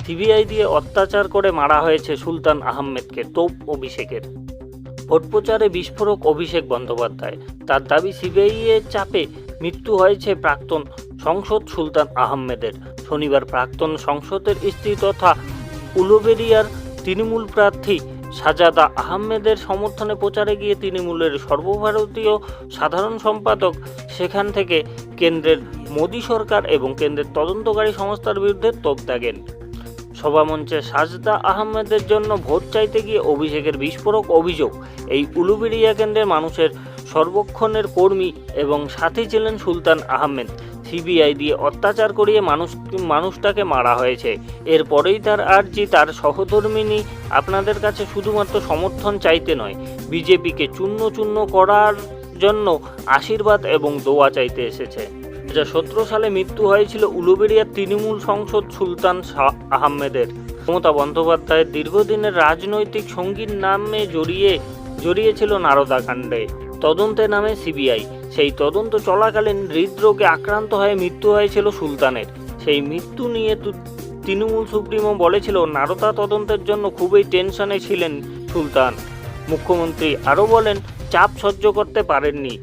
CBI দিয়ে অত্যাচার করে মারা হয়েছে সুলতান আহমেদকে তোপ অভিষেকের। ভোট প্রচারে বিস্ফোরক অভিষেক বন্দ্যোপাধ্যায়। তার দাবি সিবিআই এর চাপে মৃত্যু হয়েছে প্রাক্তন সংসদ সুলতান আহমেদের। শনিবার প্রাক্তন সংসদের স্ত্রী তথা উলুবেড়িয়ার তৃণমূল প্রার্থী সাজাদা আহমেদের সমর্থনে প্রচারে গিয়ে তৃণমূলের সর্বভারতীয় সাধারণ সম্পাদক সেখান থেকে কেন্দ্রের মোদী সরকার এবং কেন্দ্রের তদন্তকারী সংস্থার বিরুদ্ধে তোপ দাগেন। সভামঞ্চে সাজদা আহমেদের জন্য ভোট চাইতে গিয়ে অভিষেকের বিস্ফোরক অভিযোগ। এই উলুবেড়িয়া কেন্দ্রের মানুষের সর্বক্ষণের কর্মী এবং সাথী ছিলেন সুলতান আহমেদ। সিবিআই দিয়ে অত্যাচার করিয়ে মানুষটাকে মারা হয়েছে। এরপরেই তার আর্জি, তার সহধর্মিনী আপনাদের কাছে শুধুমাত্র সমর্থন চাইতে নয়, বিজেপিকে চূর্ণ চূর্ণ করার জন্য আশীর্বাদ এবং দোয়া চাইতে এসেছে। 2017 সালে মৃত্যু হয়েছিল উলুবেড়িয়ার তৃণমূল সাংসদ সুলতান আহমেদের। মমতা বন্দ্যোপাধ্যায়ের দীর্ঘদিনের রাজনৈতিক সঙ্গীর নামে জড়িয়েছিল নারদা কাণ্ডে। তদন্তে নামে সিবিআই। সেই তদন্ত চলাকালীন হৃদরোগে আক্রান্ত হয়ে মৃত্যু হয়েছিল সুলতানের। সেই মৃত্যু নিয়ে তৃণমূল সুপ্রিমো বলেছিল নারদা তদন্তের জন্য খুবই টেনশনে ছিলেন সুলতান। মুখ্যমন্ত্রী আরও বলেন চাপ সহ্য করতে পারেননি,